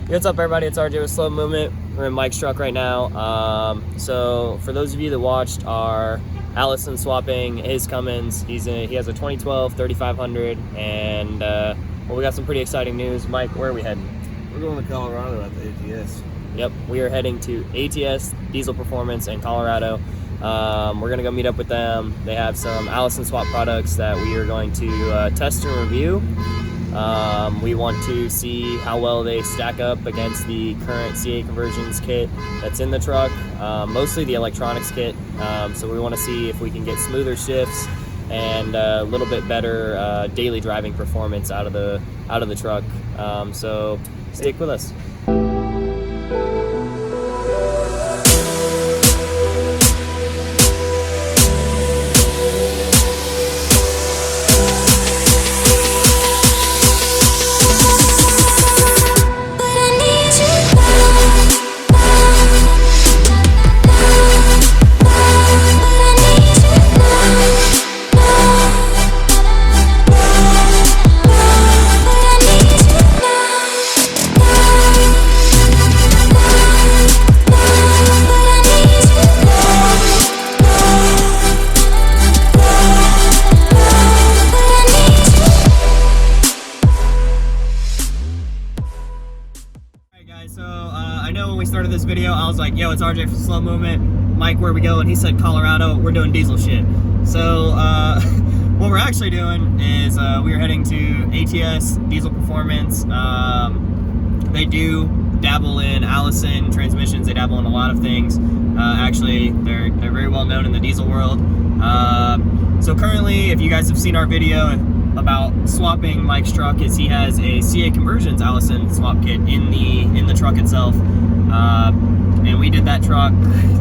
What's up, everybody? It's RJ with Slow Movement. We're in Mike's truck right now. So for those of you that watched our Allison swapping his Cummins, he has a 2012 3500, and well, we got some pretty exciting news. Mike, where are we heading? We're going to Colorado at the ATS. Yep, we are heading to ATS Diesel Performance in Colorado. We're gonna go meet up with them. They have some Allison swap products that we are going to test and review. We want to see how well they stack up against the current CA conversions kit that's in the truck, mostly the electronics kit. So we want to see if we can get smoother shifts and a little bit better daily driving performance out of the truck. So stick with us. So I know when we started this video, I was like, yo, it's RJ from Slow Movement. Mike, where we go? And he said Colorado. We're doing diesel shit. So what we're actually doing is we are heading to ATS Diesel Performance. They do dabble in Allison transmissions. They dabble in a lot of things. Actually, they're very well known in the diesel world. So currently, if you guys have seen our video about swapping Mike's truck, is he has a CA Conversions Allison swap kit in the truck itself, and we did that truck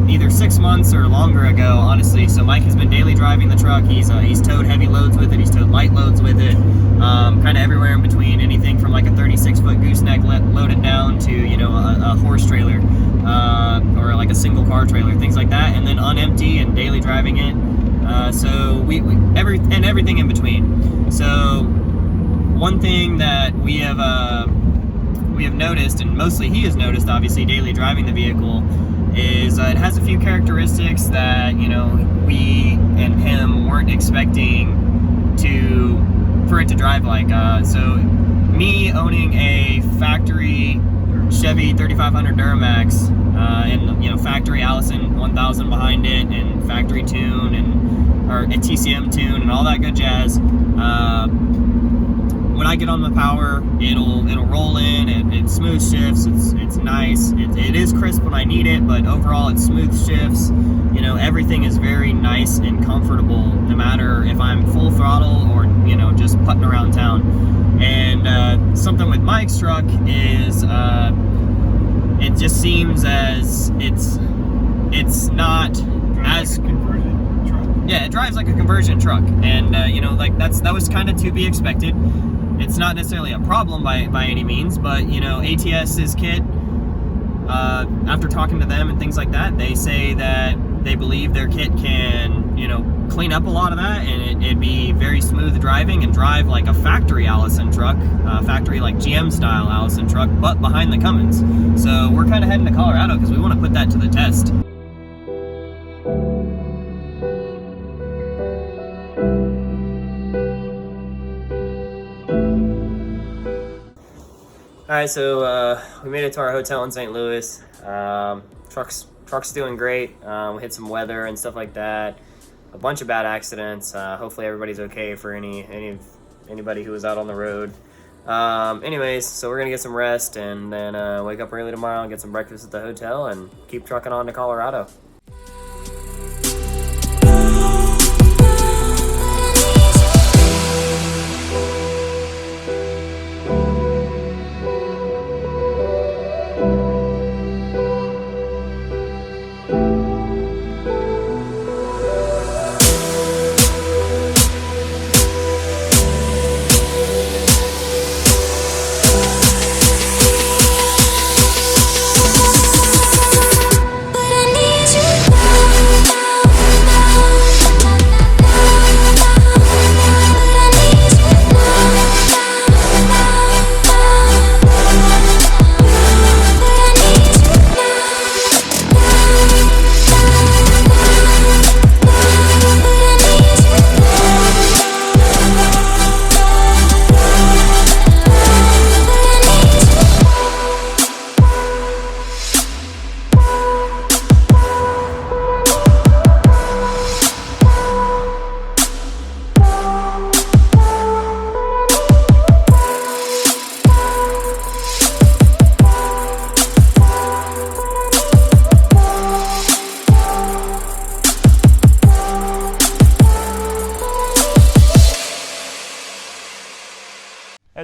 either 6 months or longer ago, honestly. So Mike has been daily driving the truck. He's towed heavy loads with it, he's towed light loads with it, kind of everywhere in between, anything from like a 36-foot gooseneck loaded down to, you know, a horse trailer, or like a single car trailer, things like that, and then on empty and daily driving it. So everything in between. So one thing that we have noticed, and mostly he has noticed, obviously daily driving the vehicle, is it has a few characteristics that, you know, we and him weren't expecting for it to drive like. So me owning a factory Chevy 3500 Duramax, and, you know, factory Allison 1000 behind it, and factory tune or a TCM tune and all that good jazz. When I get on the power, it'll roll in. It smooth shifts. It's nice. It is crisp when I need it, but overall it's smooth shifts. You know, everything is very nice and comfortable, no matter if I'm full throttle or, you know, just putting around town. And something with Mike's truck is it just seems as it's not as Conversion truck. Yeah, it drives like a conversion truck, and you know, like that was kind of to be expected. It's not necessarily a problem by any means, but, you know, ATS's kit, after talking to them and things like that, they say that they believe their kit can, you know, clean up a lot of that, and it'd be very smooth driving and drive like a factory Allison truck, factory like GM style Allison truck, but behind the Cummins. So we're kind of heading to Colorado because we want to put that to the test. Alright, so we made it to our hotel in St. Louis. Truck's doing great. We hit some weather and stuff like that. A bunch of bad accidents. Hopefully everybody's okay for anybody who was out on the road. Anyways, so we're gonna get some rest and then wake up early tomorrow and get some breakfast at the hotel and keep trucking on to Colorado. I need you.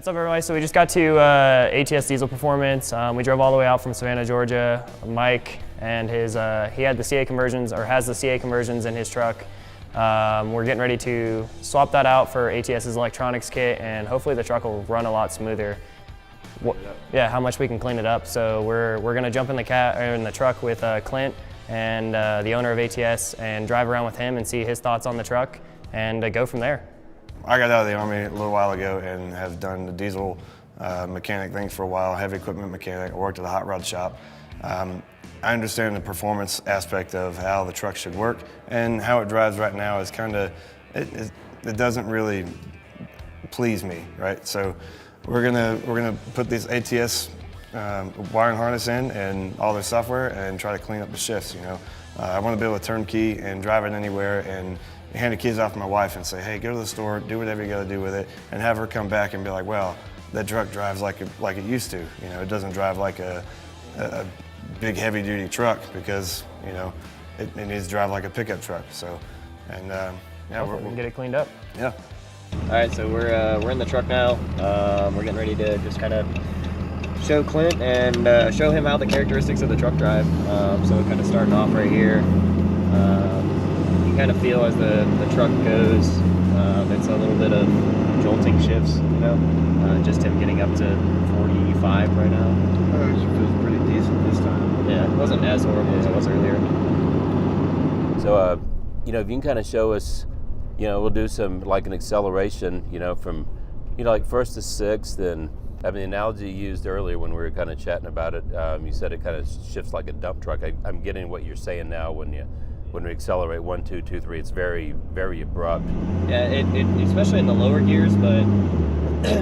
What's up, everybody? So we just got to ATS Diesel Performance. We drove all the way out from Savannah, Georgia. Mike and his, he had the CA conversions, or has the CA conversions in his truck. We're getting ready to swap that out for ATS's electronics kit, and hopefully the truck will run a lot smoother. Yeah, how much we can clean it up. So we're gonna jump in the truck with Clint and the owner of ATS and drive around with him and see his thoughts on the truck and go from there. I got out of the Army a little while ago and have done the diesel mechanic things for a while, heavy equipment mechanic. I worked at a hot rod shop. I understand the performance aspect of how the truck should work, and how it drives right now is kind of, it doesn't really please me, right? So we're gonna put this ATS wiring harness in and all their software and try to clean up the shifts, you know. I want to be able to turn key and drive it anywhere and hand the keys off to my wife and say, hey, go to the store, do whatever you got to do with it, and have her come back and be like, well, that truck drives like it used to. You know, it doesn't drive like a big heavy duty truck, because, you know, it needs to drive like a pickup truck. So, and yeah, we can get it cleaned up. Yeah. All right, so we're in the truck now. We're getting ready to just kind of show Clint and show him how the characteristics of the truck drive. So we're kind of starting off right here. You kind of feel as the truck goes, it's a little bit of jolting shifts, you know. Just him getting up to 45 right now. Oh, it feels pretty decent this time. Yeah, it wasn't as horrible as it was earlier. So, you know, if you can kind of show us, you know, we'll do some, like an acceleration, you know, from, you know, like first to sixth. And I mean, the analogy you used earlier when we were kind of chatting about it, you said it kind of shifts like a dump truck. I'm getting what you're saying now when we accelerate 1, 2, 2, 3, it's very, very abrupt. Yeah, it especially in the lower gears, but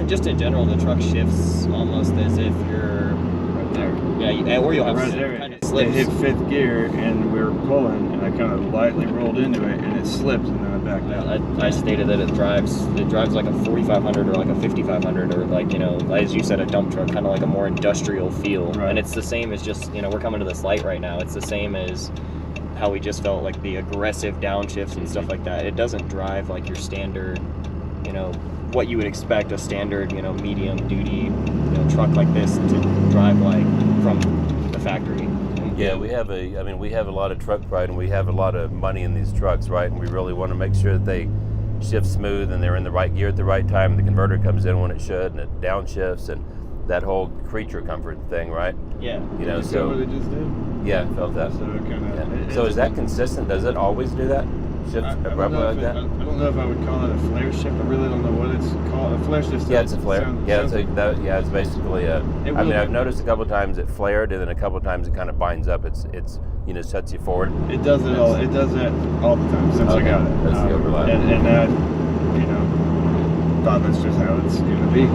just in general, the truck shifts almost as if you're right there. Yeah, or you'll have right there. kind of It slips. hit fifth gear and we were pulling, and I kind of lightly rolled into it, and it slipped, and then I backed out. I stated that it drives like a 4500 or like a 5500, or like, you know, as you said, a dump truck, kind of like a more industrial feel. Right. And it's the same as just, you know, we're coming to this light right now. It's the same as how we just felt like the aggressive downshifts and stuff like that. It doesn't drive like your standard, you know, what you would expect a standard, you know, medium duty, you know, truck like this to drive like from the factory. Yeah, we have a lot of truck pride, and we have a lot of money in these trucks, right? And we really want to make sure that they shift smooth and they're in the right gear at the right time. The converter comes in when it should, and it downshifts, and that whole creature comfort thing, right? Yeah. You know, Did you feel what it just did? Yeah, I felt that. So it kind of. Yeah. So is that consistent? Does it always do that? Shift abruptly like that? I don't know if I would call it a flare shift. I really don't know what it's called. A flare shift. Yeah, it's a flare. It's basically a. I mean, I've noticed a couple of times it flared, and then a couple of times it kind of binds up. It's you know, sets you forward. It does it all. It does that all the time since I got it. That's the overlap. And I, you know, thought that's just how it's gonna be.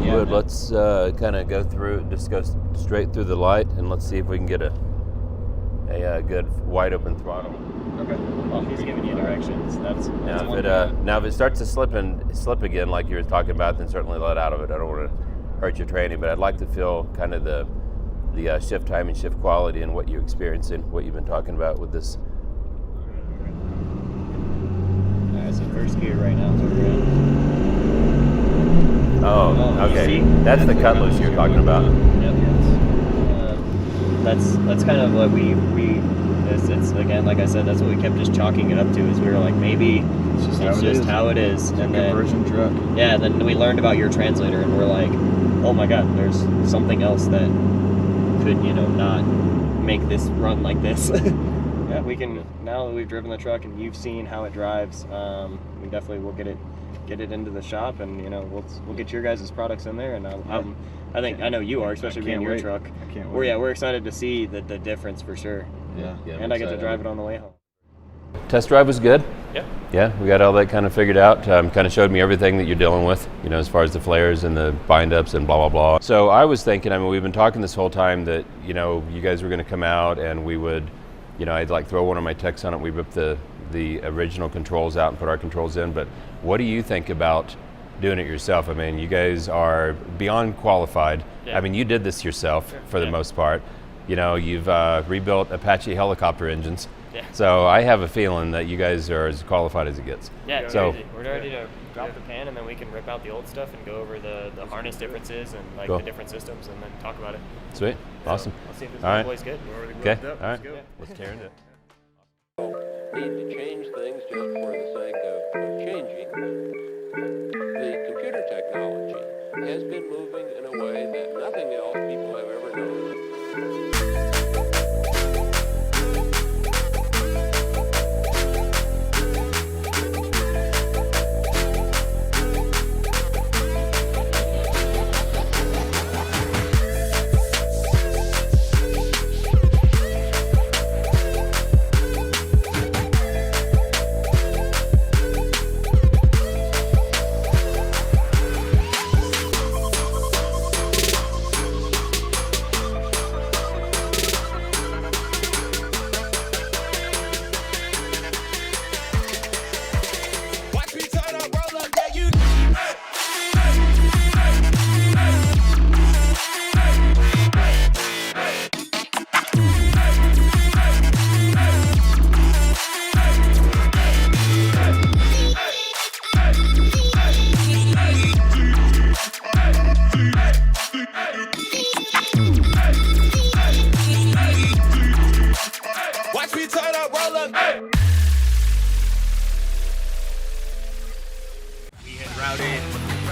Yeah, Wood, let's kind of go through, just go straight through the light, and let's see if we can get a good wide open throttle. Okay. Well, he's giving you directions. That's Now if it starts to slip again, like you were talking about, then certainly let out of it. I don't want to hurt your training, but I'd like to feel kind of the shift time and shift quality and what you're experiencing, what you've been talking about with this. Alright, so first gear right now is where we're at. Oh, okay. That's the cut loose you're talking about. Yep. That's kind of what it's again, like I said, that's what we kept just chalking it up to, is we were like, maybe it's just how it is. It's and a conversion truck. Yeah, then we learned about your translator, and we're like, oh my god, there's something else that could, you know, not make this run like this. Yeah, we can, now that we've driven the truck and you've seen how it drives, we definitely will get it into the shop, and, you know, we'll get your guys' products in there, and I know you are, especially being your truck. I can't wait. We're excited to see the difference for sure. Yeah. And I get to drive it on the way home. Test drive was good. Yeah. Yeah, we got all that kind of figured out. Kind of showed me everything that you're dealing with, you know, as far as the flares and the bind-ups and blah, blah, blah. So I was thinking, I mean, we've been talking this whole time that, you know, you guys were going to come out and we would, you know, I'd like throw one of my techs on it. We rip the original controls out and put our controls in. But what do you think about doing it yourself? I mean, you guys are beyond qualified. Yeah. I mean, you did this yourself for the most part. You know, you've rebuilt Apache helicopter engines. Yeah. So I have a feeling that you guys are as qualified as it gets. Yeah, So we're ready to drop the pan, and then we can rip out the old stuff and go over the harness differences and like Cool. the different systems, and then talk about it. sweet, awesome. Let's see if this All right. boy's good. Okay, all right, let's tear into it. Need to change things just for the sake of changing. The computer technology has been moving in a way that nothing else people have ever known.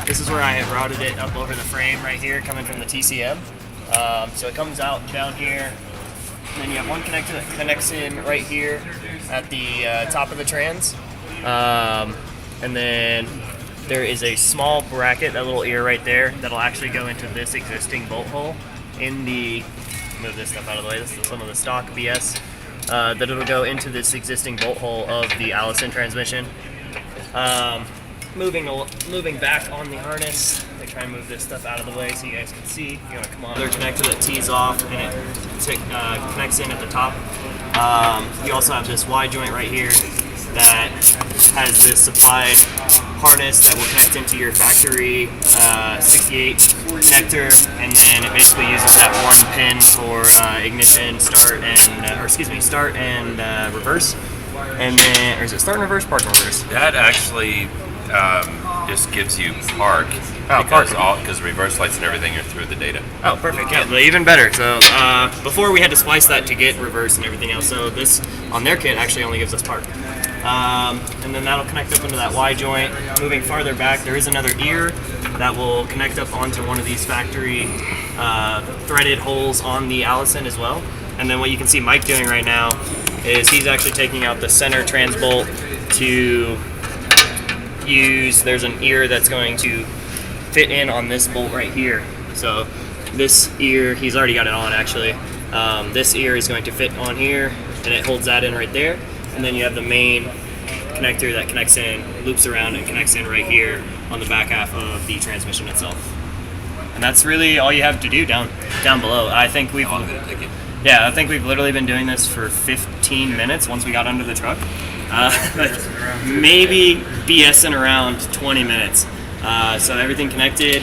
This is where I had routed it up over the frame right here, coming from the TCM. So it comes out down here, and then you have one connector that connects in right here at the top of the trans. And then there is a small bracket, that little ear right there, that'll actually go into this existing bolt hole in the, move this stuff out of the way, this is some of the stock BS, that it'll go into this existing bolt hole of the Allison transmission. Moving back on the harness, I try and move this stuff out of the way so you guys can see. You want to come on. Another connector that tees off and it connects in at the top. You also have this Y joint right here that has this supplied harness that will connect into your factory 68 connector, and then it basically uses that one pin for ignition, start, and start and reverse. And then, or is it start and reverse, park and reverse? That actually just gives you park, because reverse lights and everything are through the data. Oh, perfect. Yeah, but even better. So before we had to splice that to get reverse and everything else. So this on their kit actually only gives us park. And then that'll connect up into that Y joint. Moving farther back, there is another ear that will connect up onto one of these factory threaded holes on the Allison as well. And then what you can see Mike doing right now is he's actually taking out the center trans bolt to use, there's an ear that's going to fit in on this bolt right here. So this ear, he's already got it on actually. This ear is going to fit on here, and it holds that in right there. And then you have the main connector that connects in, loops around, and connects in right here on the back half of the transmission itself. And that's really all you have to do down below. I think we've I think we've literally been doing this for 15 minutes once we got under the truck. Maybe BSing around 20 minutes. So everything connected.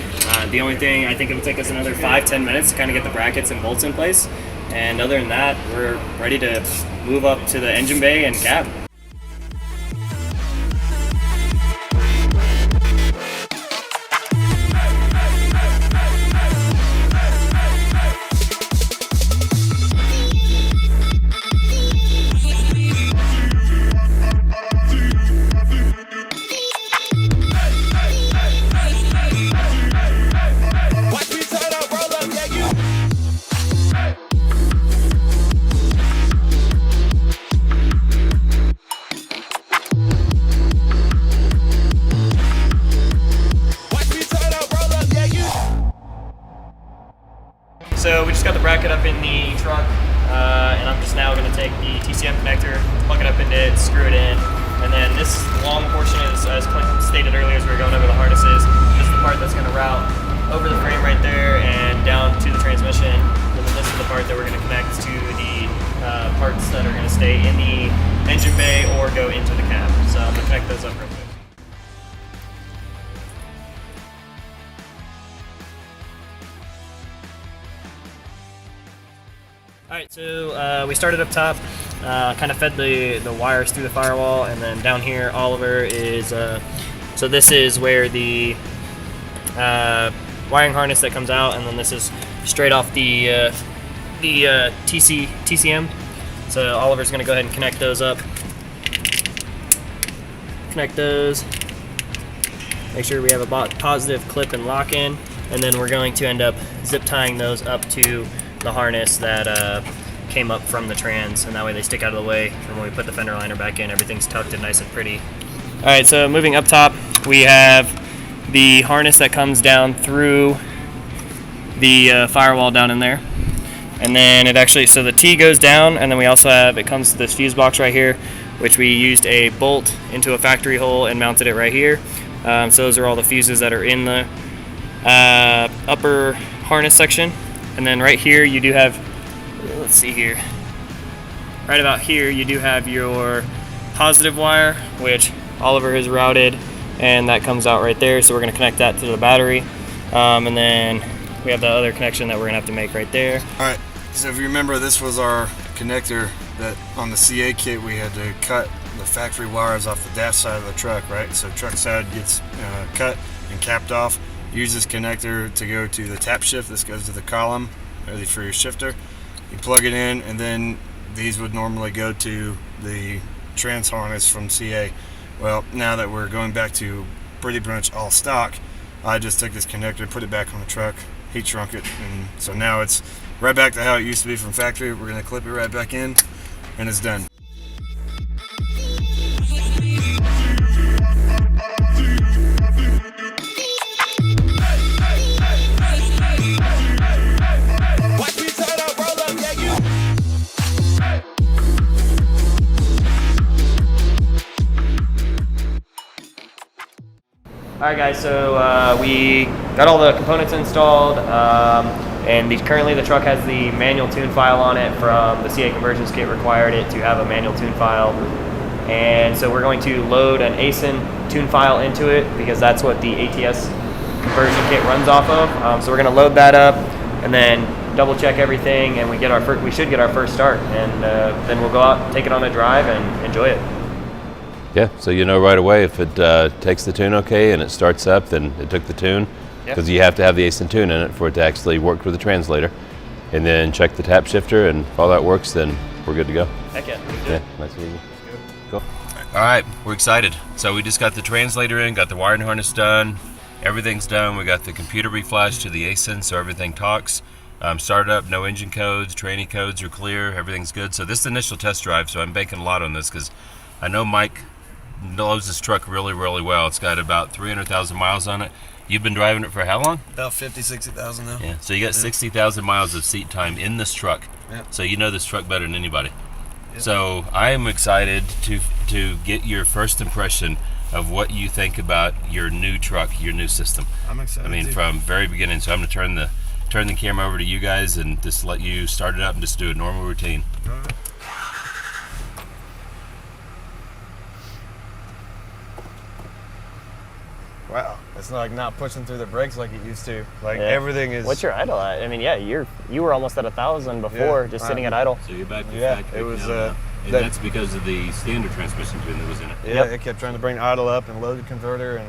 The only thing, I think it'll take us another 5-10 minutes to kind of get the brackets and bolts in place. And other than that, we're ready to move up to the engine bay and cab. So we just got the bracket up in the truck, and I'm just now going to take the TCM connector, plug it up into it, screw it in, and then this long portion is, as Clint stated earlier as we were going over the harnesses, this is the part that's going to route over the frame right there and down to the transmission, and then this is the part that we're going to connect to the parts that are going to stay in the engine bay or go into the cab. So I'm going to connect those up real quick. Alright, so we started up top. kind of fed the wires through the firewall, and then down here, Oliver is, so this is where the wiring harness that comes out, and then this is straight off the TCM. So Oliver's gonna go ahead and connect those up. Connect those. Make sure we have a positive clip and lock in, and then we're going to end up zip tying those up to the harness that came up from the trans, and that way they stick out of the way, and when we put the fender liner back in, everything's tucked and nice and pretty. All right, so moving up top, we have the harness that comes down through the firewall down in there, and then it actually, so the T goes down, and then we also have, it comes to this fuse box right here, which we used a bolt into a factory hole and mounted it right here. So those are all the fuses that are in the upper harness section. And then right here you do have, let's see here, right about here you do have your positive wire, which Oliver has routed, and that comes out right there. So we're going to connect that to the battery. And then we have the other connection that we're going to have to make right there. All right, so if you remember, this was our connector that on the CA kit we had to cut the factory wires off the dash side of the truck, right? So truck side gets cut and capped off. Use this connector to go to the tap shift. This goes to the column, ready for your shifter. You plug it in, and then these would normally go to the trans harness from CA. Well, now that we're going back to pretty much all stock, I just took this connector, put it back on the truck, heat shrunk it, and so now it's right back to how it used to be from factory. We're gonna clip it right back in, and it's done. Alright guys, so we got all the components installed, and currently the truck has the manual tune file on it from the CA conversions kit required it to have a manual tune file. And so we're going to load an ASIN tune file into it because that's what the ATS conversion kit runs off of. So we're going to load that up and then double check everything, and we should get our first start, and then we'll go out, take it on a drive, and enjoy it. Yeah, so you know right away if it takes the tune okay and it starts up, then it took the tune, because you have to have the ASIN tune in it for it to actually work with the translator. And then check the tap shifter, and if all that works, then we're good to go. Heck yeah. Yeah, nice and easy. Cool. All right, we're excited. So we just got the translator in, got the wiring harness done, everything's done. We got the computer reflashed to the ASIN, so everything talks. Started up, no engine codes, training codes are clear, everything's good. So this is the initial test drive, so I'm banking a lot on this because I know Mike knows this truck really, really well. It's got about 300,000 miles on it. You've been driving it for how long? About 50, 60,000 now. Yeah, so you got 60,000 miles of seat time in this truck. Yeah. So you know this truck better than anybody. Yeah. So I am excited to get your first impression of what you think about your new truck, your new system. I'm excited. I mean, from very beginning. So I'm going to turn the camera over to you guys and just let you start it up and just do a normal routine. All right. Wow, it's like not pushing through the brakes like it used to. Like everything is. What's your idle at? I mean, yeah, you were almost at 1,000 before, just sitting at idle. So you're back to factory. It was. And that's because of the standard transmission tune that was in it. Yeah, it kept trying to bring idle up and load the converter and.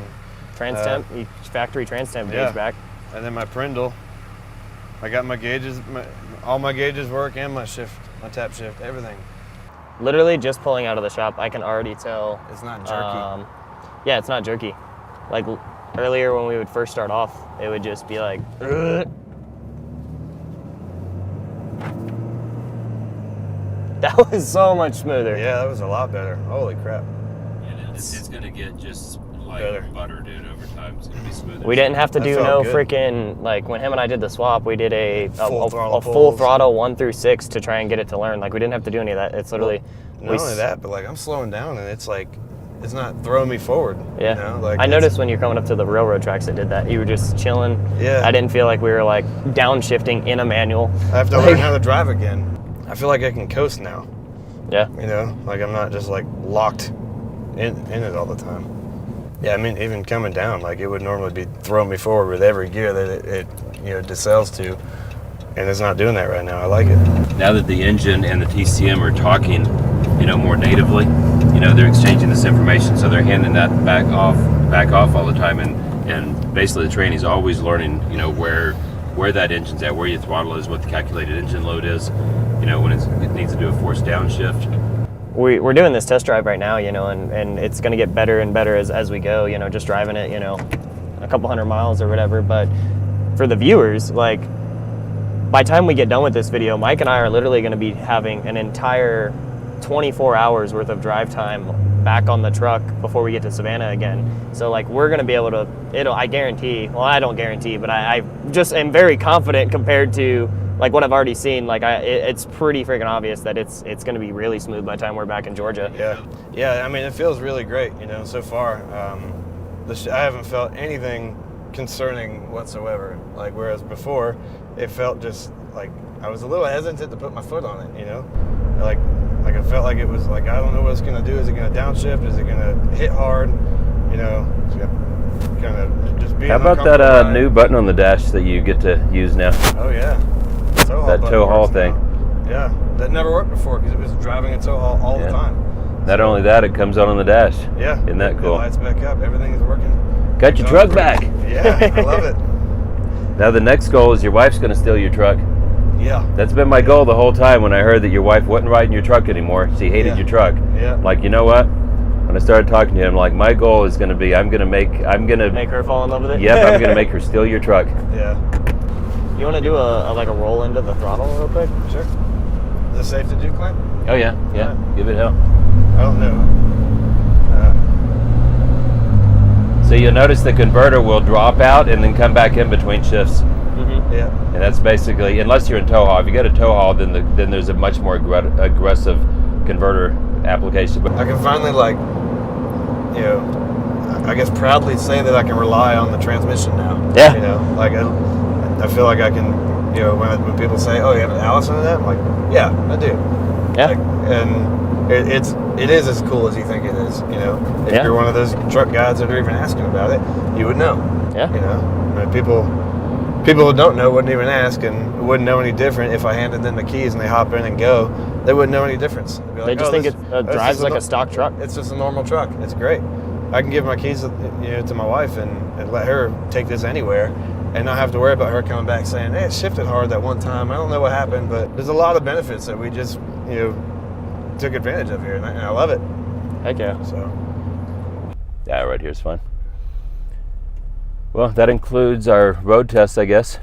Trans temp, factory trans temp gauge back. And then my Prindle, I got my gauges, all my gauges work, and my tap shift, everything. Literally just pulling out of the shop, I can already tell. It's not jerky. Yeah, it's not jerky. Like earlier when we would first start off, it would just be like, ugh. That was so much smoother. Yeah, that was a lot better. Holy crap. Yeah, it's going to get just like butter, dude, over time. It's going to be smoother. We didn't have to do no freaking, like when him and I did the swap, we did a full throttle 1 through 6 to try and get it to learn. Like we didn't have to do any of that. It's literally. Not only that, but like I'm slowing down and it's like, it's not throwing me forward. Yeah. You know? Like I noticed when you're coming up to the railroad tracks that did that. You were just chilling. Yeah. I didn't feel like we were like downshifting in a manual. I have to learn how to drive again. I feel like I can coast now. Yeah. You know, like I'm not just like locked in it all the time. Yeah, I mean, even coming down, like it would normally be throwing me forward with every gear that it decels to. and it's not doing that right now. I like it. Now that the engine and the TCM are talking, more natively, they're exchanging this information, so they're handing that back off all the time, and basically the trainee's always learning, where that engine's at, where your throttle is, what the calculated engine load is, when it needs to do a forced downshift. We're doing this test drive right now, and it's going to get better and better as we go, just driving it, a couple hundred miles or whatever. But for the viewers, like, by the time we get done with this video, Mike and I are literally going to be having an entire 24 hours worth of drive time back on the truck before we get to Savannah again. So like, we're going to be able to, I guarantee, well, I don't guarantee, but I just am very confident compared to like what I've already seen. Like it's pretty freaking obvious that it's going to be really smooth by the time we're back in Georgia. Yeah. I mean, it feels really great, so far. I haven't felt anything concerning whatsoever. Like, whereas before, it felt just like I was a little hesitant to put my foot on it, Like I felt like it was like, I don't know what it's going to do. Is it going to downshift? Is it going to hit hard? It's kind of just being. How about that new button on the dash that you get to use now? Oh, yeah. That tow haul thing. Now. Yeah, that never worked before because it was driving a tow haul all the time. Not only that, it comes on the dash. Yeah. Isn't that cool? It lights back up. Everything is working. Got your truck back. Yeah, I love it. Now the next goal is your wife's going to steal your truck. Yeah. That's been my goal the whole time. When I heard that your wife wasn't riding your truck anymore, she hated your truck. Yeah. Like, you know what? When I started talking to him, like, my goal is going to be, I'm going to make her fall in love with it. Yep, I'm going to make her steal your truck. Yeah. You want to do a roll into the throttle real quick? Sure. Is it safe to do, Clint? Oh yeah. Give it hell. I don't know. So you'll notice the converter will drop out and then come back in between shifts. Mm-hmm. Yeah. And that's basically, unless you're in tow haul. If you get a tow haul, then there's a much more aggressive converter application. But I can finally, like, I guess proudly say that I can rely on the transmission now. Yeah. Like I feel like I can, when people say, "Oh, you have an Allison in that?" I'm like, "Yeah, I do." Yeah. Like, and it is as cool as you think it is. If Yeah. you're one of those truck guys that are even asking about it, you would know. Yeah. I mean, people who don't know wouldn't even ask and wouldn't know any different if I handed them the keys and they hop in and go. They wouldn't know any difference. They'd be like, They just think it drives like a stock truck. It's just a normal truck. It's great. I can give my keys, to my wife and let her take this anywhere, and not have to worry about her coming back saying, "Hey, it shifted hard that one time. I don't know what happened," but there's a lot of benefits that we just, took advantage of here, and I love it. Heck yeah. So. yeah, right here's fun. Well, that includes our road test, I guess.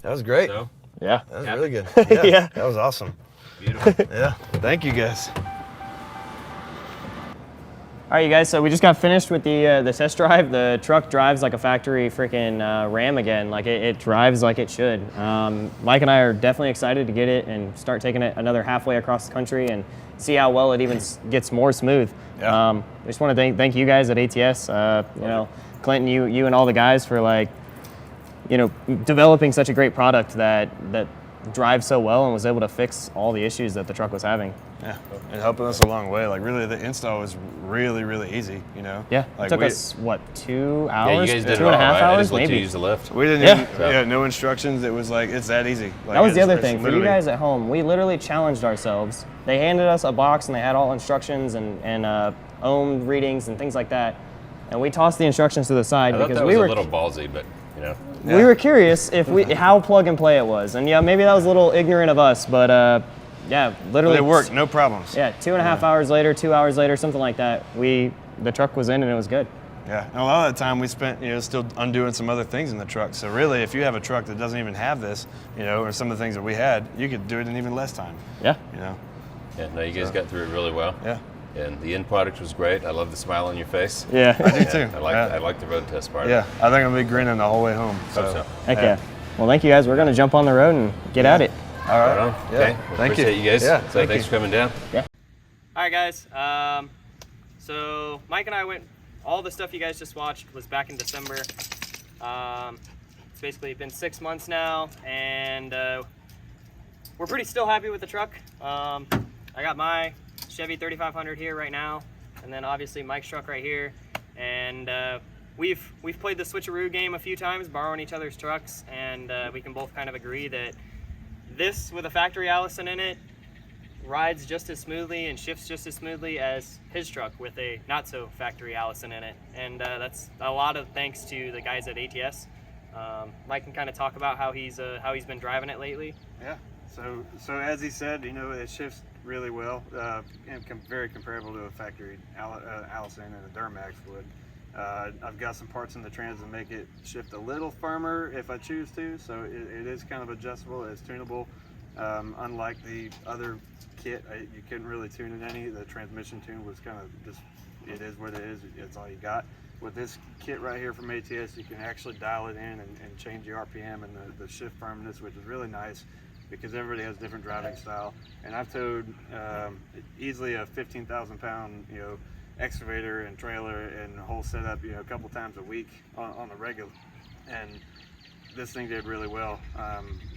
That was great. So, Yeah. That was really good. Yeah. That was awesome. beautiful. Yeah. Thank you, guys. All right, you guys, so we just got finished with the test drive. The truck drives like a factory freaking Ram again. Like it drives like it should. Mike and I are definitely excited to get it and start taking it another halfway across the country and see how well it even gets more smooth. Yeah. I just want to thank you guys at ATS. Clinton, you and all the guys for developing such a great product that drives so well and was able to fix all the issues that the truck was having. Yeah, and helping us a long way. Like, really, the install was really, really easy, Yeah, Like, it took us, 2 hours? Yeah, you guys did 2.5 hours, I just let maybe. you use the lift. We didn't even, no instructions. It was like, it's that easy. Like, That was the it's- other it's thing. For you literally- guys at home, we literally challenged ourselves. They handed us a box and they had all instructions and ohm readings and things like that. And we tossed the instructions to the side I thought because that we was were a little ballsy, but we were curious if how plug and play it was. And yeah, maybe that was a little ignorant of us, but yeah, literally But it worked, no problems. Yeah, 2.5 hours later, 2 hours later, something like that. The truck was in and it was good. Yeah, and a lot of the time we spent, still undoing some other things in the truck. So really, if you have a truck that doesn't even have this, or some of the things that we had, you could do it in even less time. Yeah. yeah, no, you guys got through it really well. Yeah. And the end product was great. I love the smile on your face. Yeah. I do too. I like the road test part. Yeah, I think I'm gonna be grinning the whole way home. Hope so. Heck yeah. Well, thank you guys. We're going to jump on the road and get at it. All right. Right on. Yeah. Okay. Well, Thank you. appreciate you guys. Yeah, So thank thanks you. for coming down. Yeah. All right, guys. So Mike and I went. All the stuff you guys just watched was back in December. It's basically been 6 months now, and we're pretty still happy with the truck. I got my Chevy 3500 here right now, and then obviously Mike's truck right here. And we've played the switcheroo game a few times, borrowing each other's trucks, and we can both kind of agree that this with a factory Allison in it rides just as smoothly and shifts just as smoothly as his truck with a not so factory Allison in it, and that's a lot of thanks to the guys at ATS. Mike can kind of talk about how he's been driving it lately. Yeah. So as he said, you know, it shifts really well, and very comparable to a factory Allison and a Duramax would. I've got some parts in the trans that make it shift a little firmer if I choose to, so it is kind of adjustable. It's tunable. Unlike the other kit, you couldn't really tune it any. The transmission tune was kind of just, it is what it is. It's all you got. With this kit right here from ATS, you can actually dial it in and change the RPM and the shift firmness, which is really nice because everybody has different driving style. And I've towed easily a 15,000 pound, you know, excavator and trailer and whole setup, you know, a couple times a week on the regular, and this thing did really well.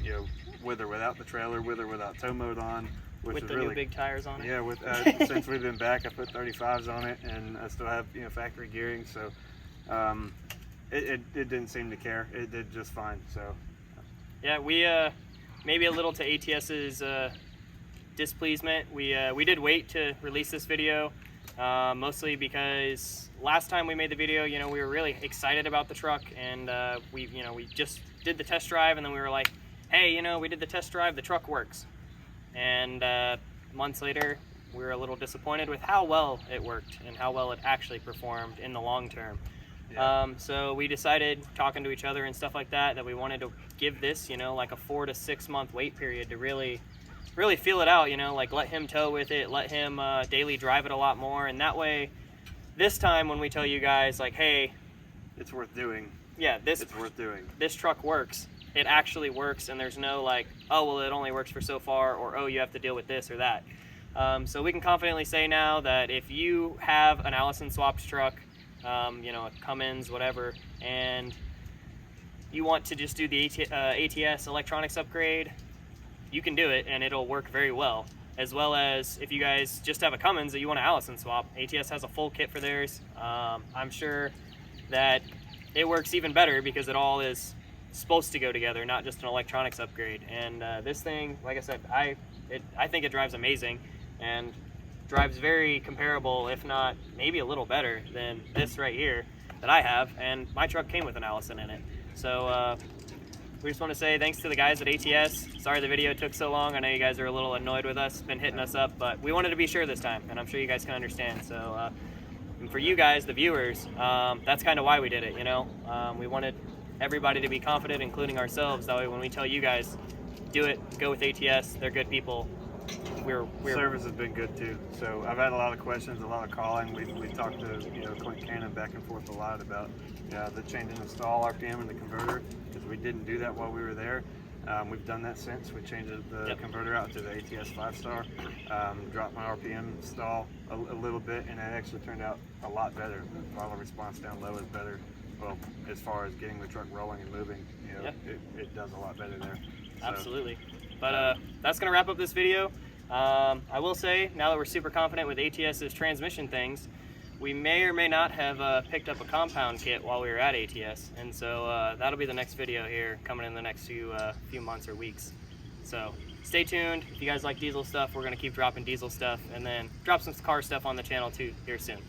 You know, with or without the trailer, with or without tow mode on, which With is the really new big tires on it. Yeah, with since we've been back, I put 35s on it, and I still have, you know, factory gearing. So it didn't seem to care. It did just fine. So yeah, we maybe a little to ATS's displeasement. We did wait to release this video, mostly because last time we made the video, you know, we were really excited about the truck, and we just did the test drive, and then we were like, hey, you know, we did the test drive, the truck works. And months later, we were a little disappointed with how well it worked and how well it actually performed in the long term. Yeah. So we decided, talking to each other and stuff like that, that we wanted to give this, you know, like a 4 to 6 month wait period to really feel it out, you know, like let him tow with it, let him daily drive it a lot more. And that way, this time when we tell you guys, like, hey, it's worth doing. Yeah, it's worth doing. This truck works. It actually works, and there's no like, oh, well, it only works for so far, or oh, you have to deal with this or that. So we can confidently say now that if you have an Allison swapped truck, you know, a Cummins, whatever, and you want to just do the ATS electronics upgrade, you can do it, and it'll work very well. As well as if you guys just have a Cummins that you want to Allison swap, ATS has a full kit for theirs. I'm sure that it works even better because it all is supposed to go together, not just an electronics upgrade. And this thing, like I said, I think it drives amazing and drives very comparable, if not maybe a little better than this right here that I have, and my truck came with an Allison in it. So we just want to say thanks to the guys at ATS. Sorry the video took so long. I know you guys are a little annoyed with us, been hitting us up, but we wanted to be sure this time, and I'm sure you guys can understand. So and for you guys, the viewers, that's kind of why we did it, you know. We wanted everybody to be confident, including ourselves. That way when we tell you guys, do it, go with ATS, they're good people. Service has been good too. So I've had a lot of questions, a lot of calling. We talked to, you know, Clint Cannon back and forth a lot about the change in the stall RPM in the converter, because we didn't do that while we were there. We've done that since. We changed the converter out to the ATS 5-star, dropped my RPM stall a little bit, and it actually turned out a lot better. The throttle response down low is better. Well, as far as getting the truck rolling and moving, you know, it does a lot better there. So, absolutely. But that's going to wrap up this video. I will say, now that we're super confident with ATS's transmission things, we may or may not have picked up a compound kit while we were at ATS. And so that'll be the next video here coming in the next few months or weeks. So stay tuned. If you guys like diesel stuff, we're going to keep dropping diesel stuff, and then drop some car stuff on the channel too here soon.